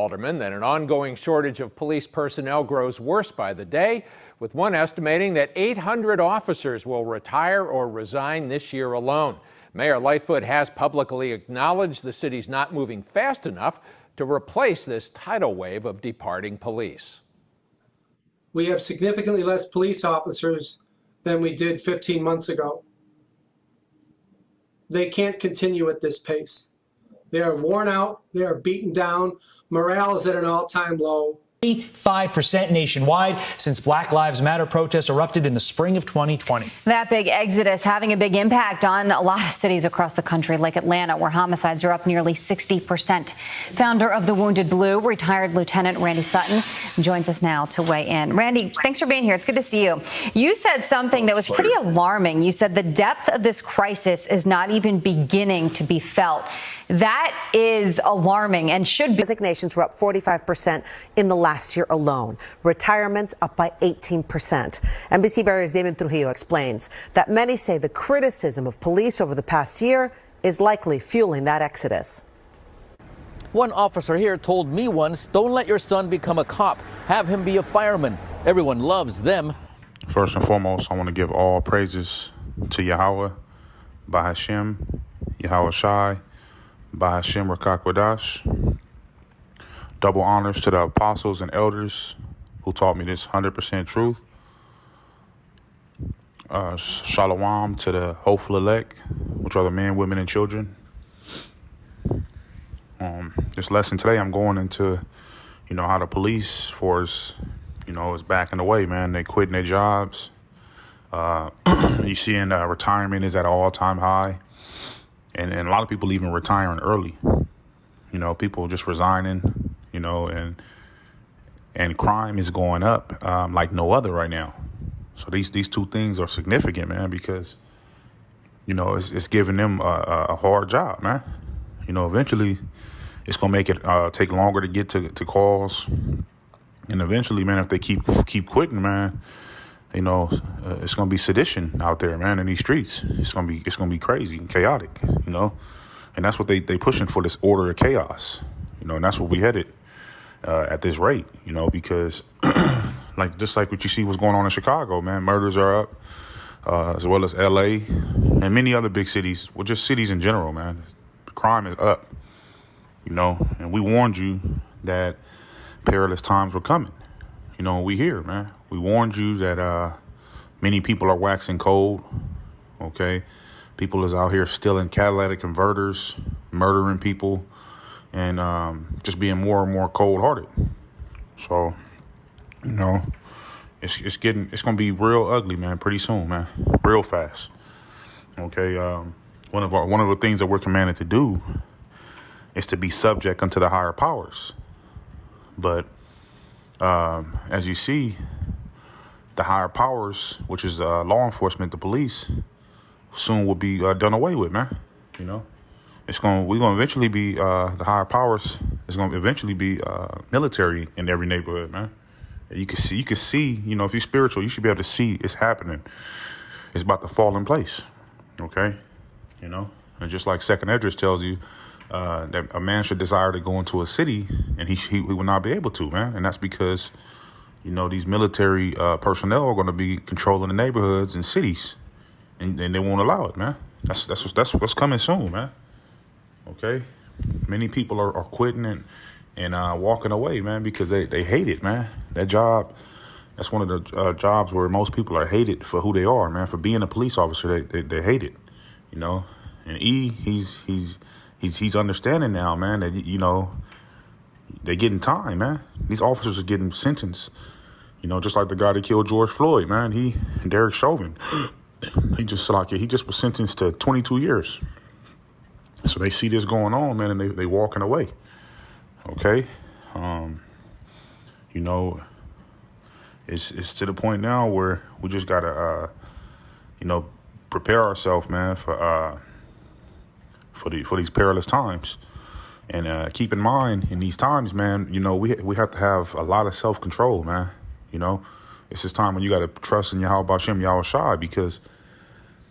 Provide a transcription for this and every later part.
Alderman, that an ongoing shortage of police personnel grows worse by the day, with one estimating that 800 officers will retire or resign this year alone. Mayor Lightfoot has publicly acknowledged the city's not moving fast enough to replace this tidal wave of departing police. We have significantly less police officers than we did 15 months ago. They can't continue at this pace. They are worn out, they are beaten down, morale is at an all-time low. 5% nationwide since Black Lives Matter protests erupted in the spring of 2020. That big exodus having a big impact on a lot of cities across the country, like Atlanta, where homicides are up nearly 60%. Founder of the Wounded Blue, retired Lieutenant Randy Sutton, joins us now to weigh in. Randy, thanks for being here. It's good to see you. You said something that was pretty alarming. You said the depth of this crisis is not even beginning to be felt. That is alarming and should be. Resignations were up 45% in the last year alone. Retirements up by 18%. NBC Barrier's Damon Trujillo explains that many say the criticism of police over the past year is likely fueling that exodus. One officer here told me once, don't let your son become a cop. Have him be a fireman. Everyone loves them. First and foremost, I want to give all praises to Yahweh, Bahashem, Yahweh Shai, Bahashem Rakakwadash. Double honors to the apostles and elders who taught me this 100% truth. Shalom to the hopeful elect, which are the men, women, and children. This lesson today, I'm going into, how the police force, is backing away, man. They quitting their jobs. You seeing retirement is at an all-time high. And a lot of people even retiring early. People just resigning, and crime is going up like no other right now. So these two things are significant, man, because, it's giving them a hard job, man. Eventually it's going to make it take longer to get to calls. And eventually, man, if they keep quitting, man, it's going to be sedition out there, man, in these streets. It's going to be crazy and chaotic, and that's what they pushing for, this order of chaos, and that's what we headed at this rate, because just like what you see what's going on in Chicago, man, murders are up, as well as LA and many other big cities, well, just cities in general, man. Crime is up, and we warned you that perilous times were coming. We here, man. We warned you that many people are waxing cold, okay? People is out here stealing catalytic converters, murdering people, and just being more and more cold-hearted. So, it's gonna be real ugly, man, pretty soon, man, real fast. Okay, one of the things that we're commanded to do is to be subject unto the higher powers, but as you see, the higher powers, which is law enforcement, the police, soon will be done away with, man. We're gonna eventually be the higher powers. It's gonna eventually be military in every neighborhood, man. You can see. If you're spiritual, you should be able to see it's happening. It's about to fall in place. Okay, and just like Second Esdras tells you. That a man should desire to go into a city, and he will not be able to, man. And that's because, these military personnel are going to be controlling the neighborhoods and cities, and they won't allow it, man. That's what's coming soon, man. Okay, many people are quitting and walking away, man, because they hate it, man. That job, that's one of the jobs where most people are hated for who they are, man. For being a police officer, they hate it, And he's understanding now, man, that, they're getting time, man. These officers are getting sentenced, just like the guy that killed George Floyd, man. Derek Chauvin, he just was sentenced to 22 years. So they see this going on, man, and they walking away. Okay. It's to the point now where we just gotta, prepare ourselves, man, for these perilous times, and keep in mind in these times, man, we have to have a lot of self-control, man. It's this time when you got to trust in Yahweh Hashem, Yahweh Shai, because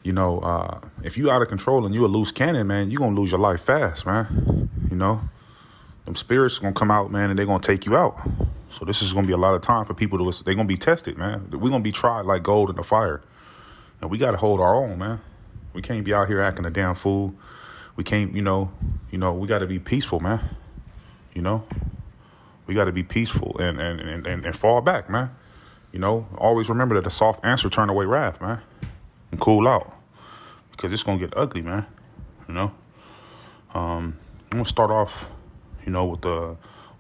if you out of control and you a loose cannon, man, you're gonna lose your life fast, man. them spirits are gonna come out, man, and they're gonna take you out. So this is gonna be a lot of time for people to listen. They're gonna be tested, man. We're gonna be tried like gold in the fire. And we gotta hold our own, man. We can't be out here acting a damn fool. We can't, we gotta be peaceful, man. We gotta be peaceful and fall back, man. Always remember that a soft answer turn away wrath, man. And cool out. Because it's gonna get ugly, man. I'm gonna start off,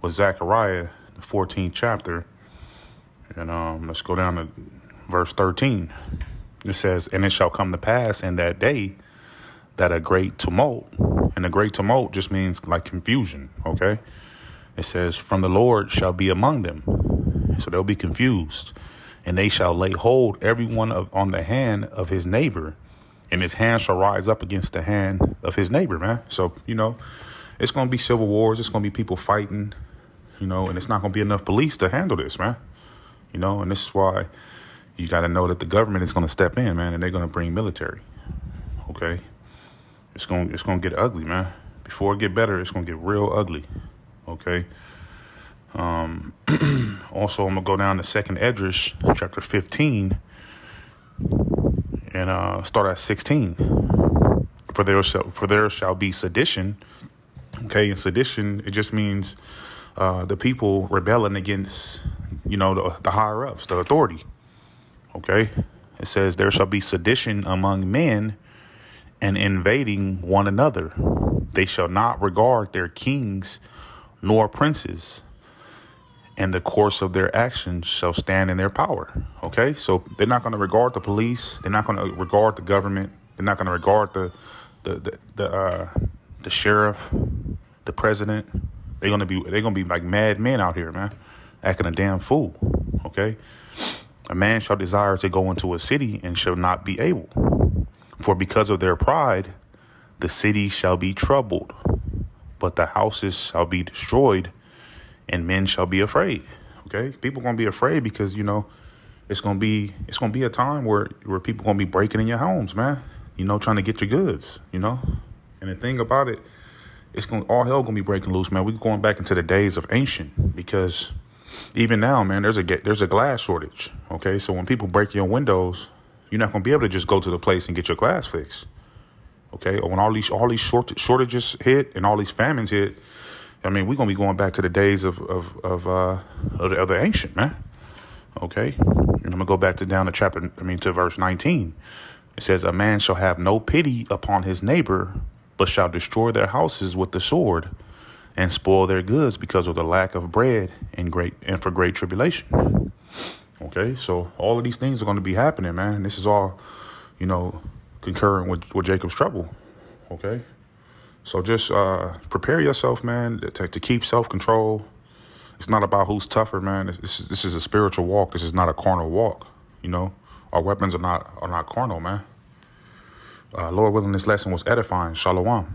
with Zechariah, the 14th chapter, and let's go down to verse 13. It says, "And it shall come to pass in that day that a great tumult," and a great tumult just means like confusion. Okay, it says, "From the Lord shall be among them," so they'll be confused, "and they shall lay hold every one on the hand of his neighbor, and his hand shall rise up against the hand of his neighbor," man. So it's gonna be civil wars. It's gonna be people fighting, and it's not gonna be enough police to handle this, man. And this is why you got to know that the government is going to step in, man, and they're going to bring military. Okay, it's going to get ugly, man. Before it get better, it's going to get real ugly. Okay. Also, I'm gonna go down to 2nd Esdras, chapter 15, and start at 16. For there shall be sedition. Okay, and sedition, it just means the people rebelling against, the higher ups, the authority. Okay, it says there shall be sedition among men and invading one another. They shall not regard their kings nor princes, and the course of their actions shall stand in their power. Okay, so they're not going to regard the police. They're not going to regard the government. They're not going to regard the sheriff, the president. They're gonna be like mad men out here, man, acting a damn fool. Okay. A man shall desire to go into a city and shall not be able. For because of their pride, the city shall be troubled, but the houses shall be destroyed, and men shall be afraid. Okay, people gonna be afraid because it's gonna be a time where people gonna be breaking in your homes, man. Trying to get your goods. And the thing about it, all hell gonna be breaking loose, man. We're going back into the days of ancient, because even now, man, there's a glass shortage. Okay, so when people break your windows, you're not gonna be able to just go to the place and get your glass fixed. Okay, or when all these shortages hit and all these famines hit, I mean, we're gonna be going back to the days of the ancient, man. Okay, and I'm gonna go back to verse 19. It says, "A man shall have no pity upon his neighbor, but shall destroy their houses with the sword, and spoil their goods because of the lack of bread and for great tribulation." Okay, so all of these things are going to be happening, man. This is all, concurrent with Jacob's trouble. Okay, so just prepare yourself, man, to keep self-control. It's not about who's tougher, man. This is a spiritual walk. This is not a carnal walk. Our weapons are not carnal, man. Lord willing, this lesson was edifying. Shalom.